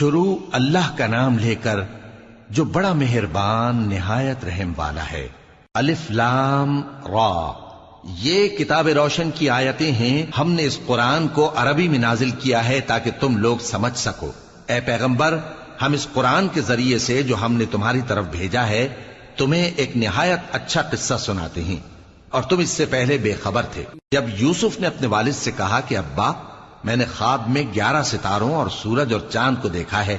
شروع اللہ کا نام لے کر جو بڑا مہربان نہایت رحم والا ہے۔ الف لام را، یہ کتاب روشن کی آیتیں ہیں۔ ہم نے اس قرآن کو عربی میں نازل کیا ہے تاکہ تم لوگ سمجھ سکو۔ اے پیغمبر، ہم اس قرآن کے ذریعے سے جو ہم نے تمہاری طرف بھیجا ہے تمہیں ایک نہایت اچھا قصہ سناتے ہیں، اور تم اس سے پہلے بے خبر تھے۔ جب یوسف نے اپنے والد سے کہا کہ ابا، میں نے خواب میں 11 ستاروں اور سورج اور چاند کو دیکھا ہے،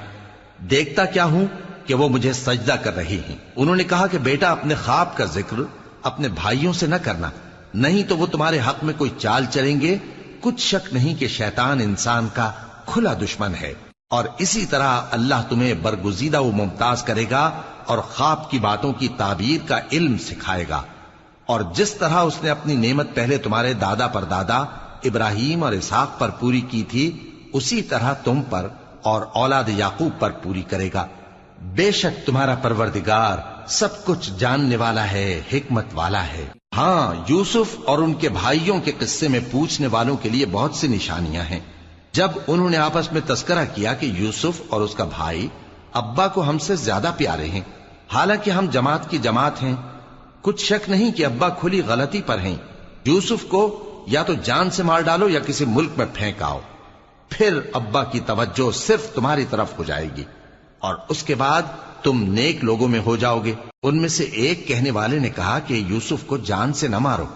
دیکھتا کیا ہوں کہ وہ مجھے سجدہ کر رہی ہیں۔ انہوں نے کہا کہ بیٹا، اپنے خواب کا ذکر اپنے بھائیوں سے نہ کرنا، نہیں تو وہ تمہارے حق میں کوئی چال چلیں گے۔ کچھ شک نہیں کہ شیطان انسان کا کھلا دشمن ہے، اور اسی طرح اللہ تمہیں برگزیدہ و ممتاز کرے گا اور خواب کی باتوں کی تعبیر کا علم سکھائے گا، اور جس طرح اس نے اپنی نعمت پہلے تمہارے دادا پر دادا ابراہیم اور اسحاق پر پوری کی تھی، اسی طرح تم پر اور اولاد یعقوب پر پوری کرے گا۔ بے شک تمہارا پروردگار سب کچھ جاننے والا ہے، حکمت والا ہے۔ ہاں، یوسف اور ان کے بھائیوں کے قصے میں پوچھنے والوں کے لیے بہت سی نشانیاں ہیں۔ جب انہوں نے آپس میں تذکرہ کیا کہ یوسف اور اس کا بھائی ابا کو ہم سے زیادہ پیارے ہیں، حالانکہ ہم جماعت کی جماعت ہیں، کچھ شک نہیں کہ ابا کھلی غلطی پر ہیں۔ یوسف کو یا تو جان سے مار ڈالو یا کسی ملک میں پھینک آؤ، پھر ابا کی توجہ صرف تمہاری طرف ہو جائے گی، اور اس کے بعد تم نیک لوگوں میں ہو جاؤ گے۔ ان میں سے ایک کہنے والے نے کہا کہ یوسف کو جان سے نہ مارو،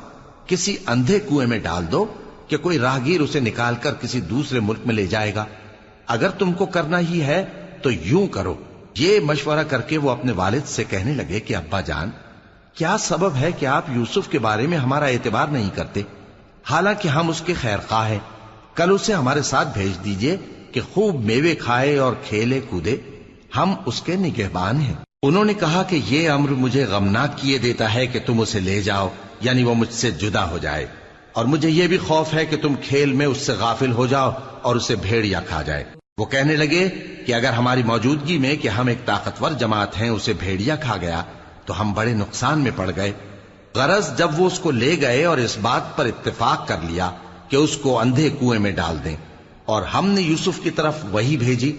کسی اندھے کنویں میں ڈال دو کہ کوئی راہگیر اسے نکال کر کسی دوسرے ملک میں لے جائے گا۔ اگر تم کو کرنا ہی ہے تو یوں کرو۔ یہ مشورہ کر کے وہ اپنے والد سے کہنے لگے کہ ابا جان، کیا سبب ہے کہ آپ یوسف کے بارے میں ہمارا اعتبار نہیں کرتے؟ حالانکہ ہم اس کے خیر خواہ ہیں، کل اسے ہمارے ساتھ بھیج دیجئے کہ خوب میوے کھائے اور کھیلے کودے، ہم اس کے نگہبان ہیں۔ انہوں نے کہا کہ یہ امر مجھے غمناک کیے دیتا ہے کہ تم اسے لے جاؤ، یعنی وہ مجھ سے جدا ہو جائے، اور مجھے یہ بھی خوف ہے کہ تم کھیل میں اس سے غافل ہو جاؤ اور اسے بھیڑیا کھا جائے۔ وہ کہنے لگے کہ اگر ہماری موجودگی میں کہ ہم ایک طاقتور جماعت ہیں اسے بھیڑیا کھا گیا تو ہم بڑے نقصان میں پڑ گئے۔ غرض جب وہ اس کو لے گئے اور اس بات پر اتفاق کر لیا کہ اس کو اندھے کنویں میں ڈال دیں، اور ہم نے یوسف کی طرف وحی بھیجی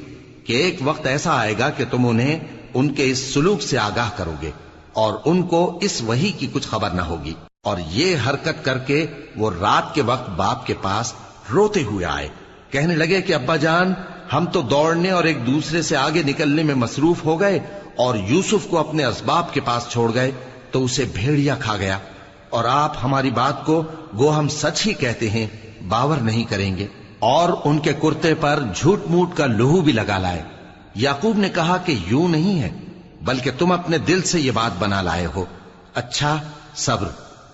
کہ ایک وقت ایسا آئے گا کہ تم انہیں ان کے اس سلوک سے آگاہ کرو گے، اور ان کو اس وحی کی کچھ خبر نہ ہوگی۔ اور یہ حرکت کر کے وہ رات کے وقت باپ کے پاس روتے ہوئے آئے، کہنے لگے کہ ابا جان، ہم تو دوڑنے اور ایک دوسرے سے آگے نکلنے میں مصروف ہو گئے اور یوسف کو اپنے اسباب کے پاس چھوڑ گئے تو اسے بھیڑیا کھا گیا، اور آپ ہماری بات کو گو ہم سچ ہی کہتے ہیں باور نہیں کریں گے، اور ان کے کرتے پر جھوٹ موٹ کا لہو بھی لگا لائے۔ یعقوب نے کہا کہ یوں نہیں ہے، بلکہ تم اپنے دل سے یہ بات بنا لائے ہو۔ اچھا، صبر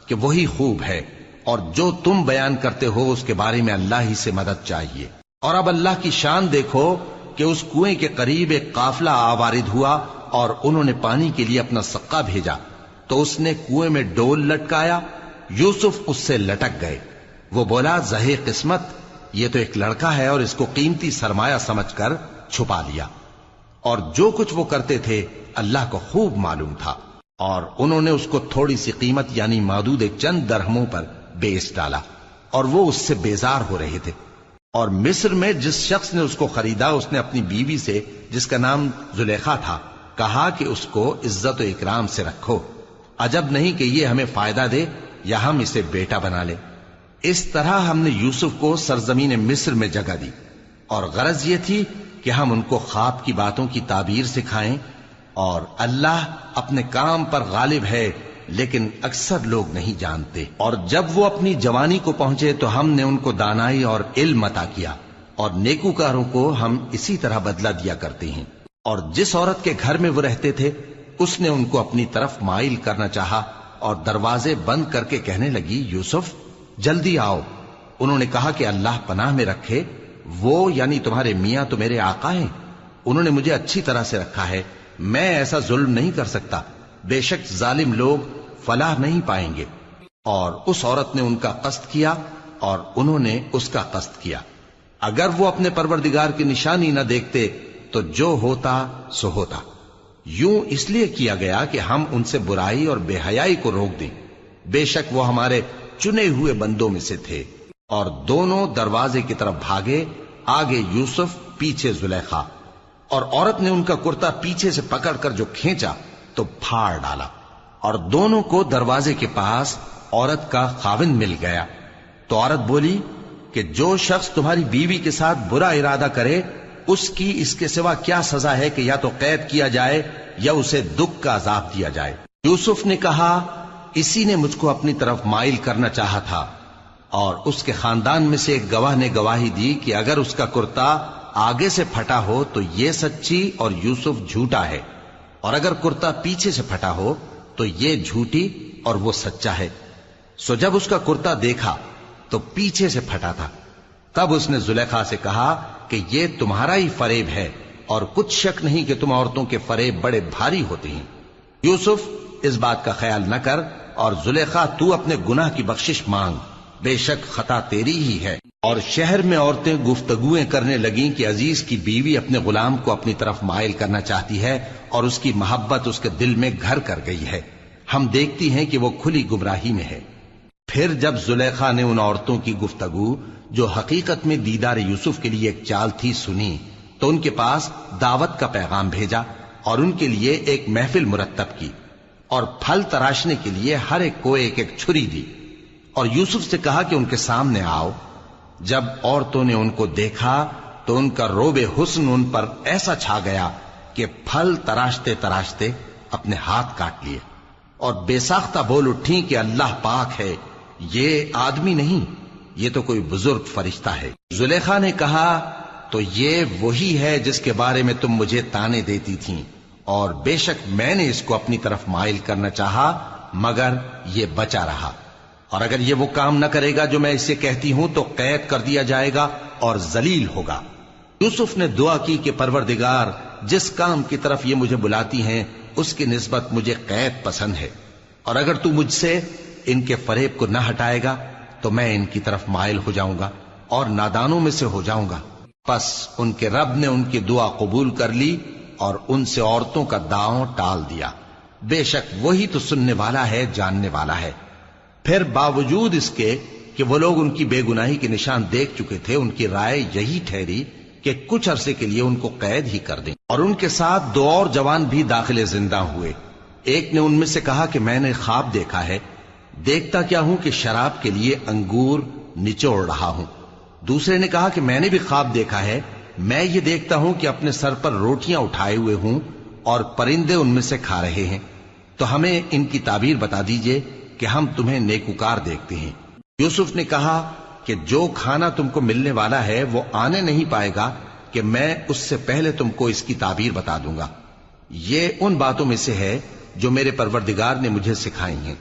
کہ وہی خوب ہے، اور جو تم بیان کرتے ہو اس کے بارے میں اللہ ہی سے مدد چاہیے۔ اور اب اللہ کی شان دیکھو کہ اس کنویں کے قریب ایک قافلہ آوارد ہوا اور انہوں نے پانی کے لیے اپنا سقا بھیجا، تو اس نے کنویں میں ڈول لٹکایا، یوسف اس سے لٹک گئے۔ وہ بولا، زہے قسمت، یہ تو ایک لڑکا ہے، اور اس کو قیمتی سرمایہ سمجھ کر چھپا لیا۔ اور جو کچھ وہ کرتے تھے اللہ کو خوب معلوم تھا، اور انہوں نے اس کو تھوڑی سی قیمت یعنی مادود چند درہموں پر بیچ ڈالا، اور وہ اس سے بیزار ہو رہے تھے۔ اور مصر میں جس شخص نے اس کو خریدا اس نے اپنی بیوی سے، جس کا نام زلیخا تھا، کہا کہ اس کو عزت و اکرام سے رکھو، عجب نہیں کہ یہ ہمیں فائدہ دے یا ہم اسے بیٹا بنا لیں۔ اس طرح ہم نے یوسف کو سرزمین مصر میں جگہ دی، اور غرض یہ تھی کہ ہم ان کو خواب کی باتوں کی تعبیر سکھائیں، اور اللہ اپنے کام پر غالب ہے لیکن اکثر لوگ نہیں جانتے۔ اور جب وہ اپنی جوانی کو پہنچے تو ہم نے ان کو دانائی اور علم عطا کیا، اور نیکوکاروں کو ہم اسی طرح بدلہ دیا کرتے ہیں۔ اور جس عورت کے گھر میں وہ رہتے تھے اس نے ان کو اپنی طرف مائل کرنا چاہا، اور دروازے بند کر کے کہنے لگی، یوسف جلدی آؤ۔ انہوں نے کہا کہ اللہ پناہ میں رکھے، وہ یعنی تمہارے میاں تو میرے آقا ہیں، انہوں نے مجھے اچھی طرح سے رکھا ہے، میں ایسا ظلم نہیں کر سکتا، بے شک ظالم لوگ فلاح نہیں پائیں گے۔ اور اس عورت نے ان کا قصد کیا اور انہوں نے اس کا قصد کیا۔ اگر وہ اپنے پروردگار کی نشانی نہ دیکھتے تو جو ہوتا سو ہوتا۔ یوں اس لیے کیا گیا کہ ہم ان سے برائی اور بے حیائی کو روک دیں، بے شک وہ ہمارے چنے ہوئے بندوں میں سے تھے۔ اور دونوں دروازے کی طرف بھاگے، آگے یوسف پیچھے زلیخا، اور عورت نے ان کا کرتا پیچھے سے پکڑ کر جو کھینچا تو پھاڑ ڈالا، اور دونوں کو دروازے کے پاس عورت کا خاوند مل گیا۔ تو عورت بولی کہ جو شخص تمہاری بیوی کے ساتھ برا ارادہ کرے اس کی اس کے سوا کیا سزا ہے کہ یا تو قید کیا جائے یا اسے دکھ کا عذاب دیا جائے۔ یوسف نے کہا اسی نے مجھ کو اپنی طرف مائل کرنا چاہا تھا، اور اس کے خاندان میں سے ایک گواہ نے گواہی دی کہ اگر اس کا کرتا آگے سے پھٹا ہو تو یہ سچی اور یوسف جھوٹا ہے، اور اگر کرتا پیچھے سے پھٹا ہو تو یہ جھوٹی اور وہ سچا ہے۔ سو جب اس کا کرتا دیکھا تو پیچھے سے پھٹا تھا، تب اس نے زلیخا سے کہا کہ یہ تمہارا ہی فریب ہے، اور کچھ شک نہیں کہ تم عورتوں کے فریب بڑے بھاری ہوتے ہیں۔ یوسف اس بات کا خیال نہ کر، اور زلیخا تو اپنے گناہ کی بخشش مانگ، بے شک خطا تیری ہی ہے۔ اور شہر میں عورتیں گفتگویں کرنے لگیں کہ عزیز کی بیوی اپنے غلام کو اپنی طرف مائل کرنا چاہتی ہے اور اس کی محبت اس کے دل میں گھر کر گئی ہے، ہم دیکھتی ہیں کہ وہ کھلی گمراہی میں ہے۔ پھر جب زلیخا نے ان عورتوں کی گفتگو جو حقیقت میں دیدار یوسف کے لیے ایک چال تھی سنی، تو ان کے پاس دعوت کا پیغام بھیجا اور ان کے لیے ایک محفل مرتب کی، اور پھل تراشنے کے لیے ہر ایک کو ایک ایک چھری دی، اور یوسف سے کہا کہ ان کے سامنے آؤ۔ جب عورتوں نے ان کو دیکھا تو ان کا روب حسن ان پر ایسا چھا گیا کہ پھل تراشتے تراشتے اپنے ہاتھ کاٹ لیے، اور بے ساختہ بول اٹھیں کہ اللہ پاک ہے، یہ آدمی نہیں، یہ تو کوئی بزرگ فرشتہ ہے۔ زلیخا نے کہا تو یہ وہی ہے جس کے بارے میں تم مجھے تانے دیتی تھیں، اور بے شک میں نے اس کو اپنی طرف مائل کرنا چاہا مگر یہ بچا رہا، اور اگر یہ وہ کام نہ کرے گا جو میں اسے کہتی ہوں تو قید کر دیا جائے گا اور ذلیل ہوگا۔ یوسف نے دعا کی کہ پروردگار جس کام کی طرف یہ مجھے بلاتی ہیں اس کی نسبت مجھے قید پسند ہے، اور اگر تو مجھ سے ان کے فریب کو نہ ہٹائے گا تو میں ان کی طرف مائل ہو جاؤں گا اور نادانوں میں سے ہو جاؤں گا۔ پس ان کے رب نے ان کی دعا قبول کر لی اور ان سے عورتوں کا داؤں ٹال دیا، بے شک وہی تو سننے والا ہے، جاننے والا ہے۔ پھر باوجود اس کے کہ وہ لوگ ان کی بے گناہی کے نشان دیکھ چکے تھے، ان کی رائے یہی ٹھہری کہ کچھ عرصے کے لیے ان کو قید ہی کر دیں، اور ان کے ساتھ دو اور جوان بھی داخل زندہ ہوئے۔ ایک نے ان میں سے کہا کہ میں نے خواب دیکھا ہے، دیکھتا کیا ہوں کہ شراب کے لیے انگور نچوڑ رہا ہوں۔ دوسرے نے کہا کہ میں نے بھی خواب دیکھا ہے، میں یہ دیکھتا ہوں کہ اپنے سر پر روٹیاں اٹھائے ہوئے ہوں اور پرندے ان میں سے کھا رہے ہیں، تو ہمیں ان کی تعبیر بتا دیجئے کہ ہم تمہیں نیکوکار دیکھتے ہیں۔ یوسف نے کہا کہ جو کھانا تم کو ملنے والا ہے وہ آنے نہیں پائے گا کہ میں اس سے پہلے تم کو اس کی تعبیر بتا دوں گا۔ یہ ان باتوں میں سے ہے جو میرے پروردگار نے مجھے سکھائی ہیں۔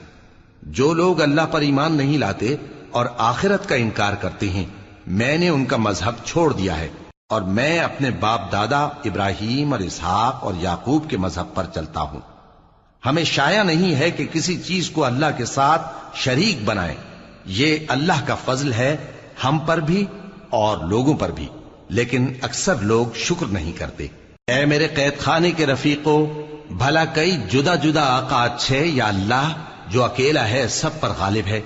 جو لوگ اللہ پر ایمان نہیں لاتے اور آخرت کا انکار کرتے ہیں، میں نے ان کا مذہب چھوڑ دیا ہے، اور میں اپنے باپ دادا ابراہیم اور اسحاق اور یعقوب کے مذہب پر چلتا ہوں۔ ہمیں شایع نہیں ہے کہ کسی چیز کو اللہ کے ساتھ شریک بنائیں، یہ اللہ کا فضل ہے ہم پر بھی اور لوگوں پر بھی، لیکن اکثر لوگ شکر نہیں کرتے۔ اے میرے قید خانے کے رفیقو، بھلا کئی جدا جدا آقا اچھے یا اللہ جو اکیلا ہے سب پر غالب ہے؟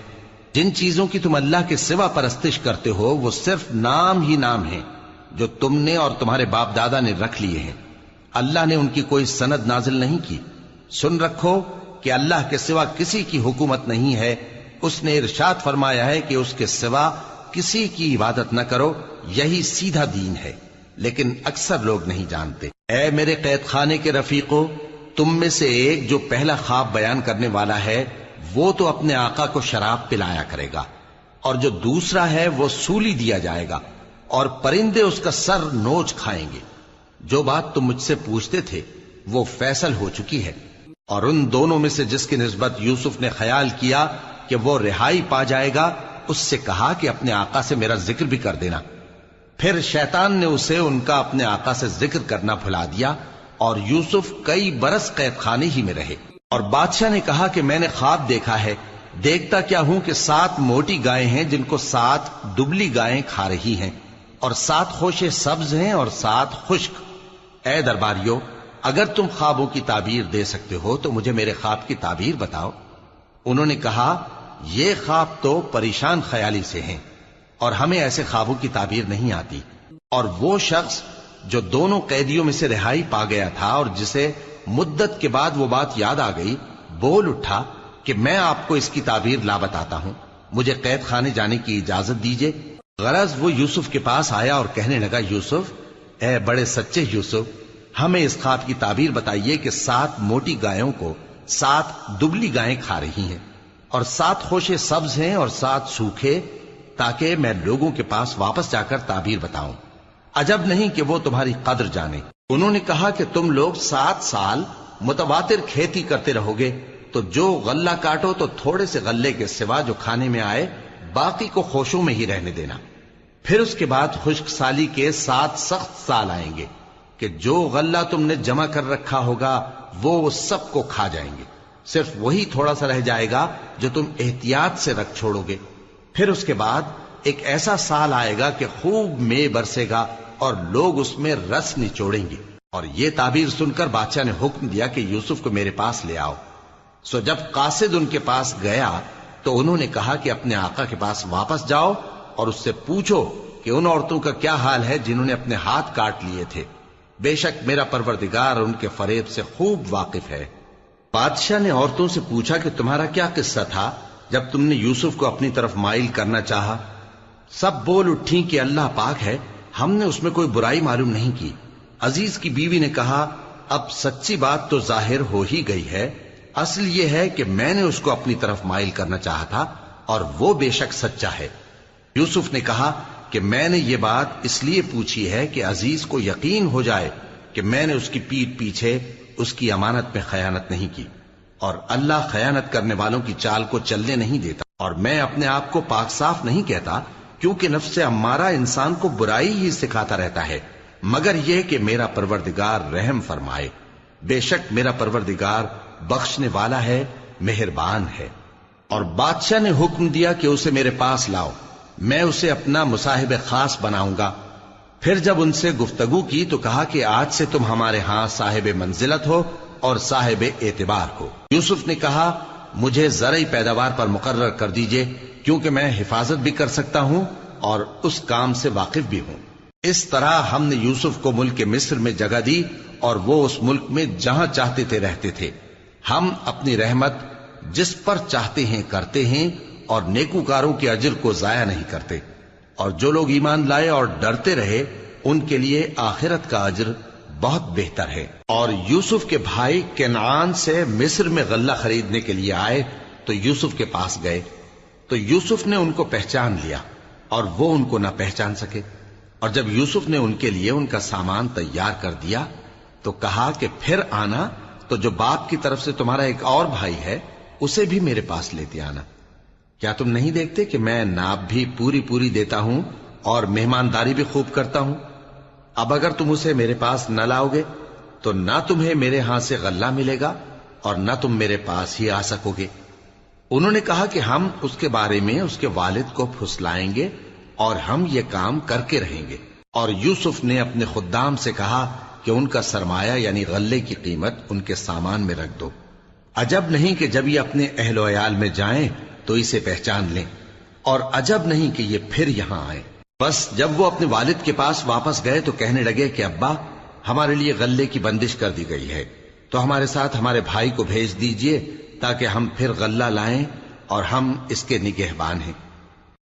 جن چیزوں کی تم اللہ کے سوا پرستش کرتے ہو وہ صرف نام ہی نام ہیں جو تم نے اور تمہارے باپ دادا نے رکھ لیے ہیں، اللہ نے ان کی کوئی سند نازل نہیں کی۔ سن رکھو کہ اللہ کے سوا کسی کی حکومت نہیں ہے، اس نے ارشاد فرمایا ہے کہ اس کے سوا کسی کی عبادت نہ کرو، یہی سیدھا دین ہے، لیکن اکثر لوگ نہیں جانتے۔ اے میرے قید خانے کے رفیقو، تم میں سے ایک جو پہلا خواب بیان کرنے والا ہے وہ تو اپنے آقا کو شراب پلایا کرے گا، اور جو دوسرا ہے وہ سولی دیا جائے گا، اور پرندے اس کا سر نوچ کھائیں گے۔ جو بات تم مجھ سے پوچھتے تھے وہ فیصل ہو چکی ہے، اور ان دونوں میں سے جس کی نسبت یوسف نے خیال کیا کہ وہ رہائی پا جائے گا، اس سے کہا کہ اپنے آقا سے میرا ذکر بھی کر دینا۔ پھر شیطان نے اسے ان کا اپنے آقا سے ذکر کرنا بھلا دیا، اور یوسف کئی برس قید خانے ہی میں رہے۔ اور بادشاہ نے کہا کہ میں نے خواب دیکھا ہے، دیکھتا کیا ہوں کہ 7 موٹی گائیں ہیں جن کو 7 دبلی گائیں کھا رہی ہیں، اور 7 خوشے سبز ہیں اور 7 خشک۔ اے درباریو، اگر تم خوابوں کی تعبیر دے سکتے ہو تو مجھے میرے خواب کی تعبیر بتاؤ۔ انہوں نے کہا یہ خواب تو پریشان خیالی سے ہیں، اور ہمیں ایسے خوابوں کی تعبیر نہیں آتی۔ اور وہ شخص جو دونوں قیدیوں میں سے رہائی پا گیا تھا اور جسے مدت کے بعد وہ بات یاد آ گئی، بول اٹھا کہ میں آپ کو اس کی تعبیر لا بتاتا ہوں، مجھے قید خانے جانے کی اجازت دیجیے۔ غرض وہ یوسف کے پاس آیا اور کہنے لگا، یوسف، اے بڑے سچے یوسف، ہمیں اس خواب کی تعبیر بتائیے کہ 7 موٹی گایوں کو 7 دبلی گائیں کھا رہی ہیں، اور 7 خوشے سبز ہیں اور 7 سوکھے، تاکہ میں لوگوں کے پاس واپس جا کر تعبیر بتاؤں۔ عجب نہیں کہ وہ تمہاری قدر جانے۔ انہوں نے کہا کہ تم لوگ 7 سال متواتر کھیتی کرتے رہو گے، تو جو غلہ کاٹو تو تھوڑے سے غلے کے سوا جو کھانے میں آئے باقی کو خوشوں میں ہی رہنے دینا۔ پھر اس کے بعد خشک سالی کے 7 سخت سال آئیں گے کہ جو غلہ تم نے جمع کر رکھا ہوگا وہ سب کو کھا جائیں گے، صرف وہی تھوڑا سا رہ جائے گا جو تم احتیاط سے رکھ چھوڑو گے۔ پھر اس کے بعد ایک ایسا سال آئے گا کہ خوب مے برسے گا اور لوگ اس میں رس نچوڑیں گے۔ اور یہ تعبیر سن کر بادشاہ نے حکم دیا کہ یوسف کو میرے پاس لے آؤ۔ سو جب قاصد ان کے پاس گیا تو انہوں نے کہا کہ اپنے آقا کے پاس واپس جاؤ اور اس سے پوچھو کہ ان عورتوں کا کیا حال ہے جنہوں نے اپنے ہاتھ کاٹ لیے تھے، بے شک میرا پروردگار ان کے فریب سے خوب واقف ہے۔ بادشاہ نے عورتوں سے پوچھا کہ تمہارا کیا قصہ تھا جب تم نے یوسف کو اپنی طرف مائل کرنا چاہا؟ سب بول اٹھیں کہ اللہ پاک ہے، ہم نے اس میں کوئی برائی معلوم نہیں کی۔ عزیز کی بیوی نے کہا، اب سچی بات تو ظاہر ہو ہی گئی ہے، اصل یہ ہے کہ میں نے اس کو اپنی طرف مائل کرنا چاہا تھا اور وہ بے شک سچا ہے۔ یوسف نے کہا کہ میں نے یہ بات اس لیے پوچھی ہے کہ عزیز کو یقین ہو جائے کہ میں نے اس کی پیٹھ پیچھے اس کی امانت میں خیانت نہیں کی، اور اللہ خیانت کرنے والوں کی چال کو چلنے نہیں دیتا، اور میں اپنے آپ کو پاک صاف نہیں کہتا، کیونکہ نفس امارہ انسان کو برائی ہی سکھاتا رہتا ہے، مگر یہ کہ میرا پروردگار رحم فرمائے، بے شک میرا پروردگار بخشنے والا ہے، مہربان ہے۔ اور بادشاہ نے حکم دیا کہ اسے میرے پاس لاؤ، میں اسے اپنا مصاحب خاص بناؤں گا۔ پھر جب ان سے گفتگو کی تو کہا کہ آج سے تم ہمارے ہاں صاحب منزلت ہو اور صاحب اعتبار ہو۔ یوسف نے کہا، مجھے زرعی پیداوار پر مقرر کر دیجئے، کیونکہ میں حفاظت بھی کر سکتا ہوں اور اس کام سے واقف بھی ہوں۔ اس طرح ہم نے یوسف کو ملک مصر میں جگہ دی اور وہ اس ملک میں جہاں چاہتے تھے رہتے تھے۔ ہم اپنی رحمت جس پر چاہتے ہیں کرتے ہیں اور نیکوکاروں کے اجر کو ضائع نہیں کرتے، اور جو لوگ ایمان لائے اور ڈرتے رہے ان کے لیے آخرت کا اجر بہت بہتر ہے۔ اور یوسف کے بھائی کنعان سے مصر میں غلہ خریدنے کے لیے آئے تو یوسف کے پاس گئے، تو یوسف نے ان کو پہچان لیا اور وہ ان کو نہ پہچان سکے۔ اور جب یوسف نے ان کے لیے ان کا سامان تیار کر دیا تو کہا کہ پھر آنا تو جو باپ کی طرف سے تمہارا ایک اور بھائی ہے اسے بھی میرے پاس لیتے آنا۔ کیا تم نہیں دیکھتے کہ میں ناب بھی پوری پوری دیتا ہوں اور مہمانداری بھی خوب کرتا ہوں؟ اب اگر تم اسے میرے پاس نہ لاؤ گے تو نہ تمہیں میرے ہاں سے غلہ ملے گا اور نہ تم میرے پاس ہی آ سکو گے۔ انہوں نے کہا کہ ہم اس کے بارے میں اس کے والد کو پھسلائیں گے اور ہم یہ کام کر کے رہیں گے۔ اور یوسف نے اپنے خدام سے کہا کہ ان کا سرمایہ یعنی غلے کی قیمت ان کے سامان میں رکھ دو۔ عجب نہیں کہ جب یہ اپنے اہل و عیال میں جائیں تو اسے پہچان لیں، اور عجب نہیں کہ یہ پھر یہاں آئے۔ بس جب وہ اپنے والد کے پاس واپس گئے تو کہنے لگے کہ ابا، ہمارے لیے غلے کی بندش کر دی گئی ہے، تو ہمارے ساتھ ہمارے بھائی کو بھیج دیجئے تاکہ ہم پھر غلہ لائیں اور ہم اس کے نگہبان ہیں۔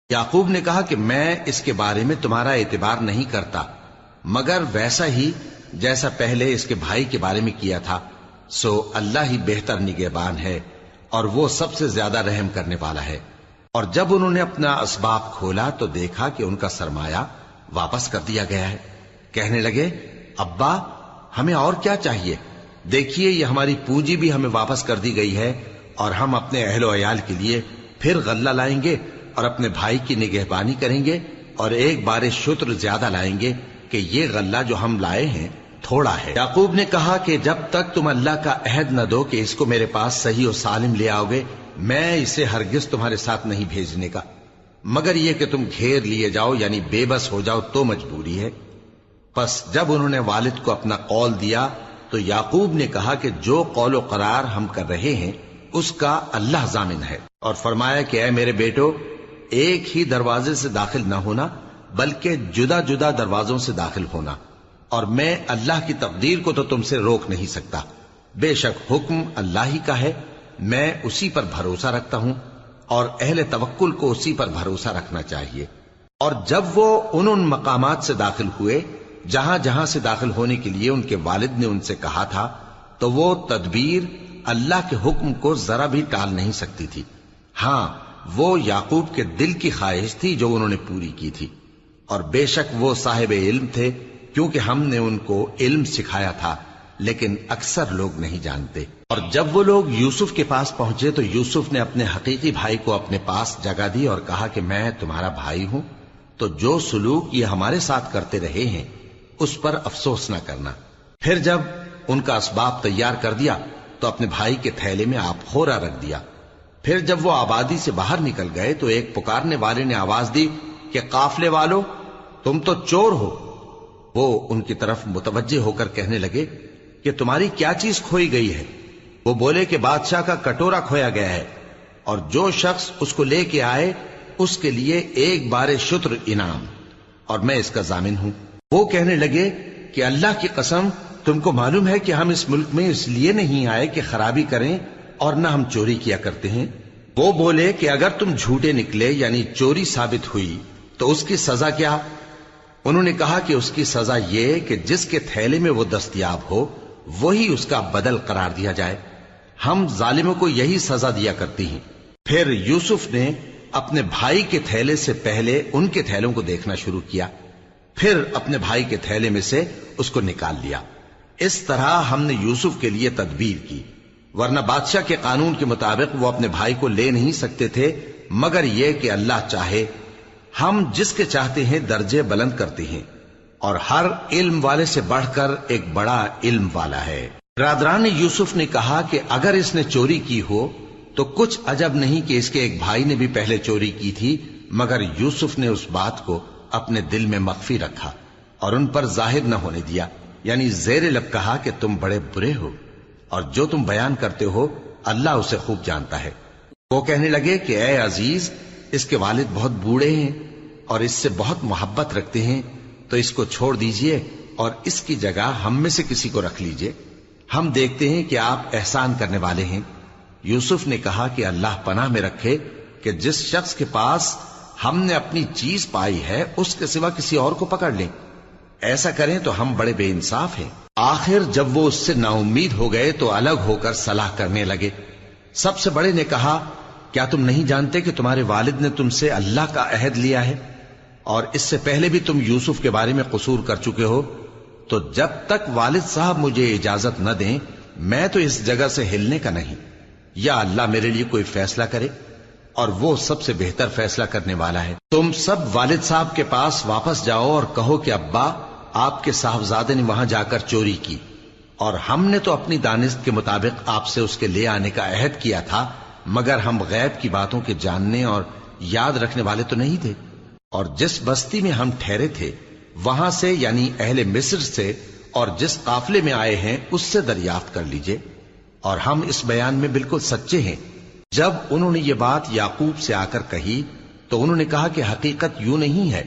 یعقوب نے کہا کہ میں اس کے بارے میں تمہارا اعتبار نہیں کرتا، مگر ویسا ہی جیسا پہلے اس کے بھائی کے بارے میں کیا تھا، سو اللہ ہی بہتر نگہبان ہے اور وہ سب سے زیادہ رحم کرنے والا ہے۔ اور جب انہوں نے اپنا اسباب کھولا تو دیکھا کہ ان کا سرمایہ واپس کر دیا گیا ہے۔ کہنے لگے، ابا ہمیں اور کیا چاہیے؟ دیکھیے یہ ہماری پونجی بھی ہمیں واپس کر دی گئی ہے، اور ہم اپنے اہل و عیال کے لیے پھر غلہ لائیں گے اور اپنے بھائی کی نگہبانی کریں گے، اور ایک بار شتر زیادہ لائیں گے کہ یہ غلہ جو ہم لائے ہیں تھوڑا ہے۔ یعقوب نے کہا کہ جب تک تم اللہ کا عہد نہ دو کہ اس کو میرے پاس صحیح و سالم لے آؤ گے، میں اسے ہرگز تمہارے ساتھ نہیں بھیجنے کا، مگر یہ کہ تم گھیر لیے جاؤ یعنی بے بس ہو جاؤ تو مجبوری ہے۔ پس جب انہوں نے والد کو اپنا قول دیا تو یعقوب نے کہا کہ جو قول و قرار ہم کر رہے ہیں اس کا اللہ ضامن ہے، اور فرمایا کہ اے میرے بیٹو، ایک ہی دروازے سے داخل نہ ہونا بلکہ جدا جدا دروازوں سے داخل ہونا، اور میں اللہ کی تقدیر کو تو تم سے روک نہیں سکتا. بے شک حکم اللہ ہی کا ہے، میں اسی پر بھروسہ رکھتا ہوں، اور اہل توکل کو اسی پر بھروسہ رکھنا چاہیے. اور جب وہ ان مقامات سے داخل ہوئے جہاں جہاں سے داخل ہونے کے لیے ان کے والد نے ان سے کہا تھا، تو وہ تدبیر اللہ کے حکم کو ذرا بھی ٹال نہیں سکتی تھی. ہاں، وہ یعقوب کے دل کی خواہش تھی جو انہوں نے پوری کی تھی، اور بے شک وہ صاحب علم تھے، کیونکہ ہم نے ان کو علم سکھایا تھا، لیکن اکثر لوگ نہیں جانتے. اور جب وہ لوگ یوسف کے پاس پہنچے تو یوسف نے اپنے حقیقی بھائی کو اپنے پاس جگہ دی اور کہا کہ میں تمہارا بھائی ہوں، تو جو سلوک یہ ہمارے ساتھ کرتے رہے ہیں اس پر افسوس نہ کرنا. پھر جب ان کا اسباب تیار کر دیا تو اپنے بھائی کے تھیلے میں آپ خورا رکھ دیا. پھر جب وہ آبادی سے باہر نکل گئے تو ایک پکارنے والے نے آواز دی کہ قافلے والو، تم تو چور ہو. وہ ان کی طرف متوجہ ہو کر کہنے لگے کہ تمہاری کیا چیز کھوئی گئی ہے؟ وہ بولے کہ بادشاہ کا کٹورا کھویا گیا ہے، اور جو شخص اس کو لے کے آئے اس کے لیے ایک بار شتر انعام، اور میں اس کا ضامن ہوں. وہ کہنے لگے کہ اللہ کی قسم، تم کو معلوم ہے کہ ہم اس ملک میں اس لیے نہیں آئے کہ خرابی کریں اور نہ ہم چوری کیا کرتے ہیں. وہ بولے کہ اگر تم جھوٹے نکلے یعنی چوری ثابت ہوئی تو اس کی سزا کیا؟ انہوں نے کہا کہ اس کی سزا یہ کہ جس کے تھیلے میں وہ دستیاب ہو وہی اس کا بدل قرار دیا جائے. ہم ظالموں کو یہی سزا دیا کرتی ہیں. پھر یوسف نے اپنے بھائی کے تھیلے سے پہلے ان کے تھیلوں کو دیکھنا شروع کیا، پھر اپنے بھائی کے تھیلے میں سے اس کو نکال لیا. اس طرح ہم نے یوسف کے لیے تدبیر کی، ورنہ بادشاہ کے قانون کے مطابق وہ اپنے بھائی کو لے نہیں سکتے تھے مگر یہ کہ اللہ چاہے. ہم جس کے چاہتے ہیں درجے بلند کرتے ہیں، اور ہر علم والے سے بڑھ کر ایک بڑا علم والا ہے. برادران یوسف نے کہا کہ اگر اس نے چوری کی ہو تو کچھ عجب نہیں کہ اس کے ایک بھائی نے بھی پہلے چوری کی تھی، مگر یوسف نے اس بات کو اپنے دل میں مخفی رکھا اور ان پر ظاہر نہ ہونے دیا، یعنی زیر لب کہا کہ تم بڑے برے ہو، اور جو تم بیان کرتے ہو اللہ اسے خوب جانتا ہے. وہ کہنے لگے کہ اے عزیز، اس کے والد بہت بوڑھے ہیں اور اس سے بہت محبت رکھتے ہیں، تو اس کو چھوڑ دیجئے اور اس کی جگہ ہم میں سے کسی کو رکھ لیجئے، ہم دیکھتے ہیں کہ آپ احسان کرنے والے ہیں. یوسف نے کہا کہ اللہ پناہ میں رکھے کہ جس شخص کے پاس ہم نے اپنی چیز پائی ہے اس کے سوا کسی اور کو پکڑ لیں، ایسا کریں تو ہم بڑے بے انصاف ہیں. آخر جب وہ اس سے نا امید ہو گئے تو الگ ہو کر صلاح کرنے لگے. سب سے بڑے نے کہا کیا تم نہیں جانتے کہ تمہارے والد نے تم سے اللہ کا عہد لیا ہے، اور اس سے پہلے بھی تم یوسف کے بارے میں قصور کر چکے ہو، تو جب تک والد صاحب مجھے اجازت نہ دیں میں تو اس جگہ سے ہلنے کا نہیں، یا اللہ میرے لیے کوئی فیصلہ کرے، اور وہ سب سے بہتر فیصلہ کرنے والا ہے. تم سب والد صاحب کے پاس واپس جاؤ اور کہو کہ ابا، آپ کے صاحبزادے نے وہاں جا کر چوری کی، اور ہم نے تو اپنی دانست کے مطابق آپ سے اس کے لے آنے کا عہد کیا تھا، مگر ہم غیب کی باتوں کے جاننے اور یاد رکھنے والے تو نہیں تھے. اور جس بستی میں ہم ٹھہرے تھے وہاں سے یعنی اہل مصر سے اور جس قافلے میں آئے ہیں اس سے دریافت کر لیجئے، اور ہم اس بیان میں بالکل سچے ہیں. جب انہوں نے یہ بات یعقوب سے آ کر کہی تو انہوں نے کہا کہ حقیقت یوں نہیں ہے،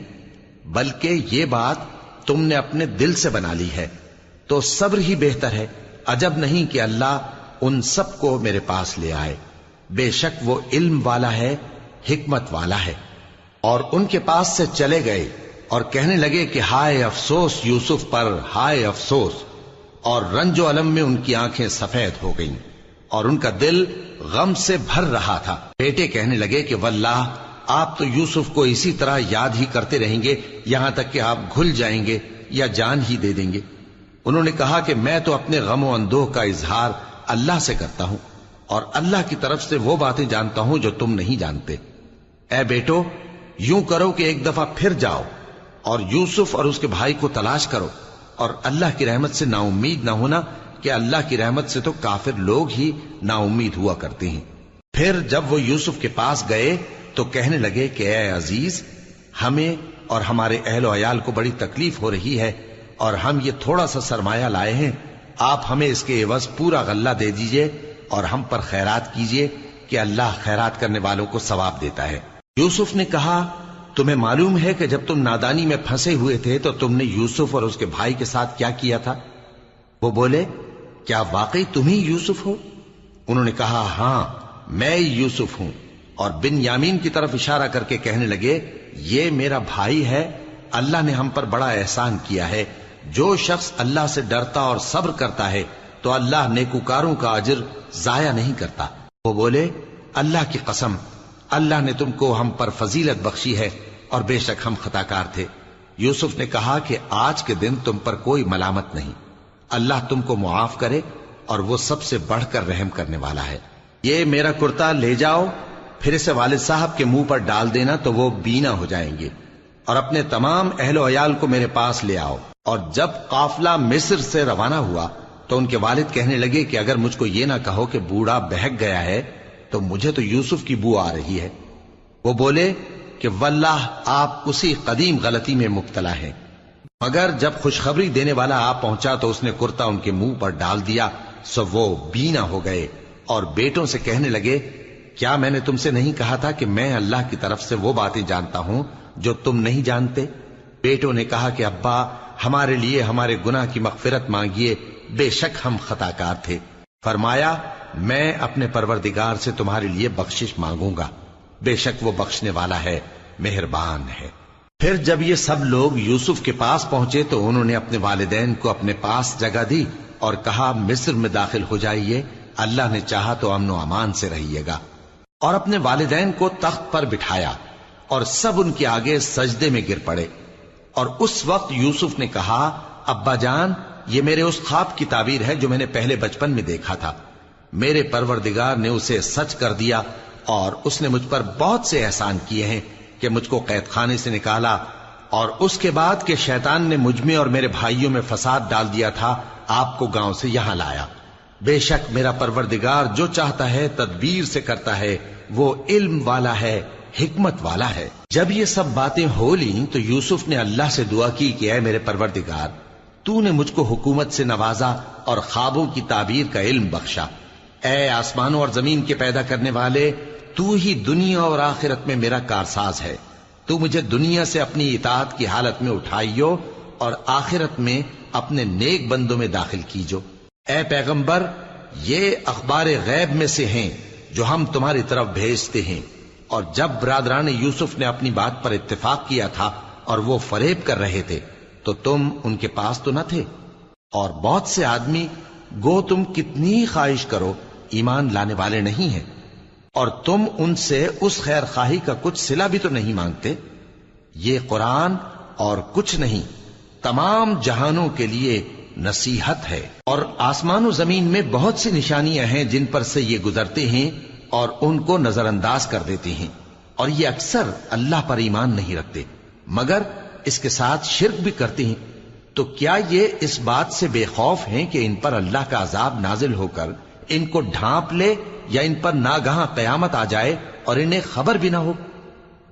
بلکہ یہ بات تم نے اپنے دل سے بنا لی ہے، تو صبر ہی بہتر ہے. عجب نہیں کہ اللہ ان سب کو میرے پاس لے آئے، بے شک وہ علم والا ہے، حکمت والا ہے. اور ان کے پاس سے چلے گئے اور کہنے لگے کہ ہائے افسوس یوسف پر، ہائے افسوس، اور رنج و الم میں ان کی آنکھیں سفید ہو گئیں اور ان کا دل غم سے بھر رہا تھا. بیٹے کہنے لگے کہ واللہ آپ تو یوسف کو اسی طرح یاد ہی کرتے رہیں گے یہاں تک کہ آپ گھل جائیں گے یا جان ہی دے دیں گے. انہوں نے کہا کہ میں تو اپنے غم و اندوہ کا اظہار اللہ سے کرتا ہوں، اور اللہ کی طرف سے وہ باتیں جانتا ہوں جو تم نہیں جانتے. اے بیٹو، یوں کرو کہ ایک دفعہ پھر جاؤ اور یوسف اور اس کے بھائی کو تلاش کرو، اور اللہ کی رحمت سے نا امید نہ ہونا کہ اللہ کی رحمت سے تو کافر لوگ ہی نا امید ہوا کرتے ہیں. پھر جب وہ یوسف کے پاس گئے تو کہنے لگے کہ اے عزیز، ہمیں اور ہمارے اہل و عیال کو بڑی تکلیف ہو رہی ہے، اور ہم یہ تھوڑا سا سرمایہ لائے ہیں، آپ ہمیں اس کے عوض پورا غلہ دے دیجئے اور ہم پر خیرات کیجئے کہ اللہ خیرات کرنے والوں کو ثواب دیتا ہے. یوسف نے کہا تمہیں معلوم ہے کہ جب تم نادانی میں پھنسے ہوئے تھے تو تم نے یوسف اور اس کے بھائی کے ساتھ کیا کیا تھا؟ وہ بولے کیا واقعی تم ہی یوسف ہو؟ انہوں نے کہا ہاں میں یوسف ہوں، اور بن یامین کی طرف اشارہ کر کے کہنے لگے یہ میرا بھائی ہے، اللہ نے ہم پر بڑا احسان کیا ہے، جو شخص اللہ سے ڈرتا اور صبر کرتا ہے تو اللہ نیکوکاروں کا اجر ضائع نہیں کرتا۔ وہ بولے اللہ کی قسم اللہ نے تم کو ہم پر فضیلت بخشی ہے اور بے شک ہم خطا کار تھے۔ یوسف نے کہا کہ آج کے دن تم پر کوئی ملامت نہیں، اللہ تم کو معاف کرے اور وہ سب سے بڑھ کر رحم کرنے والا ہے۔ یہ میرا کرتا لے جاؤ، پھر اسے والد صاحب کے منہ پر ڈال دینا تو وہ بینا ہو جائیں گے، اور اپنے تمام اہل و عیال کو میرے پاس لے آؤ۔ اور جب قافلہ مصر سے روانہ ہوا تو ان کے والد کہنے لگے کہ اگر مجھ کو یہ نہ کہو کہ بوڑھا بہک گیا ہے تو مجھے تو یوسف کی بو آ رہی ہے۔ وہ بولے کہ واللہ آپ اسی قدیم غلطی میں مبتلا ہیں۔ مگر جب خوشخبری دینے والا آپ پہنچا تو اس نے کرتا ان کے منہ پر ڈال دیا، سو وہ بینا ہو گئے اور بیٹوں سے کہنے لگے کیا میں نے تم سے نہیں کہا تھا کہ میں اللہ کی طرف سے وہ باتیں جانتا ہوں جو تم نہیں جانتے؟ بیٹوں نے کہا کہ ابا ہمارے لیے ہمارے گناہ کی مغفرت مانگیے، بے شک ہم خطا کار تھے۔ فرمایا میں اپنے پروردگار سے تمہارے لیے بخشش مانگوں گا، بے شک وہ بخشنے والا ہے، مہربان ہے۔ پھر جب یہ سب لوگ یوسف کے پاس پہنچے تو انہوں نے اپنے والدین کو اپنے پاس جگہ دی اور کہا مصر میں داخل ہو جائیے، اللہ نے چاہا تو امن و امان سے رہیے گا۔ اور اپنے والدین کو تخت پر بٹھایا اور سب ان کے آگے سجدے میں گر پڑے۔ اور اس وقت یوسف نے کہا ابا جان یہ میرے اس خواب کی تعبیر ہے جو میں نے پہلے بچپن میں دیکھا تھا، میرے پروردگار نے اسے سچ کر دیا اور اس نے مجھ پر بہت سے احسان کیے ہیں کہ مجھ کو قید خانے سے نکالا، اور اس کے بعد کہ شیطان نے مجھ میں اور میرے بھائیوں میں فساد ڈال دیا تھا آپ کو گاؤں سے یہاں لایا۔ بے شک میرا پروردگار جو چاہتا ہے تدبیر سے کرتا ہے، وہ علم والا ہے، حکمت والا ہے۔ جب یہ سب باتیں ہو لیں تو یوسف نے اللہ سے دعا کی کہ اے میرے پروردگار تو نے مجھ کو حکومت سے نوازا اور خوابوں کی تعبیر کا علم بخشا۔ اے آسمانوں اور زمین کے پیدا کرنے والے، تو ہی دنیا اور آخرت میں میرا کارساز ہے، تو مجھے دنیا سے اپنی اطاعت کی حالت میں اٹھائیو اور آخرت میں اپنے نیک بندوں میں داخل کیجو۔ اے پیغمبر یہ اخبار غیب میں سے ہیں جو ہم تمہاری طرف بھیجتے ہیں۔ اور جب برادران یوسف نے اپنی بات پر اتفاق کیا تھا اور وہ فریب کر رہے تھے تو تم ان کے پاس تو نہ تھے، اور بہت سے آدمی گو تم کتنی خواہش کرو ایمان لانے والے نہیں ہیں، اور تم ان سے اس خیر خواہی کا کچھ صلہ بھی تو نہیں مانگتے۔ یہ قرآن اور کچھ نہیں تمام جہانوں کے لیے نصیحت ہے، اور آسمان و زمین میں بہت سی نشانیاں ہیں جن پر سے یہ گزرتے ہیں اور ان کو نظر انداز کر دیتے ہیں، اور یہ اکثر اللہ پر ایمان نہیں رکھتے مگر اس کے ساتھ شرک بھی کرتے ہیں۔ تو کیا یہ اس بات سے بے خوف ہیں کہ ان پر اللہ کا عذاب نازل ہو کر ان کو ڈھانپ لے یا ان پر ناگہاں قیامت آ جائے اور انہیں خبر بھی نہ ہو؟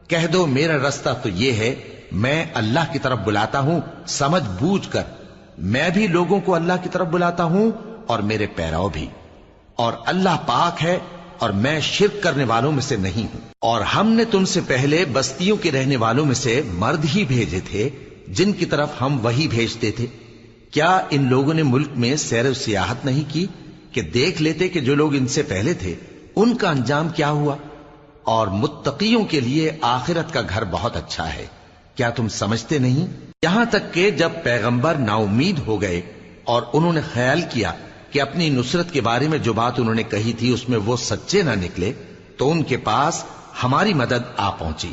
کہہ دو میرا رستہ تو یہ ہے، میں اللہ کی طرف بلاتا ہوں سمجھ بوجھ کر، میں بھی لوگوں کو اللہ کی طرف بلاتا ہوں اور میرے پیرو بھی، اور اللہ پاک ہے اور میں شرک کرنے والوں میں سے نہیں ہوں۔ اور ہم نے تم سے پہلے بستیوں کے رہنے والوں میں سے مرد ہی بھیجے تھے جن کی طرف ہم وہی بھیجتے تھے۔ کیا ان لوگوں نے ملک میں سیر و سیاحت نہیں کی کہ دیکھ لیتے کہ جو لوگ ان سے پہلے تھے ان کا انجام کیا ہوا؟ اور متقیوں کے لیے آخرت کا گھر بہت اچھا ہے، کیا تم سمجھتے نہیں؟ یہاں تک کہ جب پیغمبر نا امید ہو گئے اور انہوں نے خیال کیا کہ اپنی نصرت کے بارے میں جو بات انہوں نے کہی تھی اس میں وہ سچے نہ نکلے، تو ان کے پاس ہماری مدد آ پہنچی،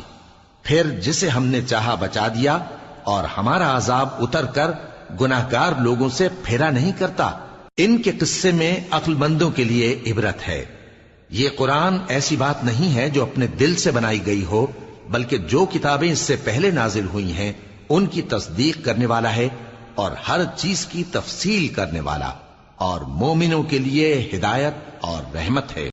پھر جسے ہم نے چاہا بچا دیا، اور ہمارا عذاب اتر کر گناہگار لوگوں سے پھیرا نہیں کرتا۔ ان کے قصے میں عقل مندوں کے لیے عبرت ہے۔ یہ قرآن ایسی بات نہیں ہے جو اپنے دل سے بنائی گئی ہو، بلکہ جو کتابیں اس سے پہلے نازل ہوئی ہیں ان کی تصدیق کرنے والا ہے اور ہر چیز کی تفصیل کرنے والا، اور مومنوں کے لیے ہدایت اور رحمت ہے۔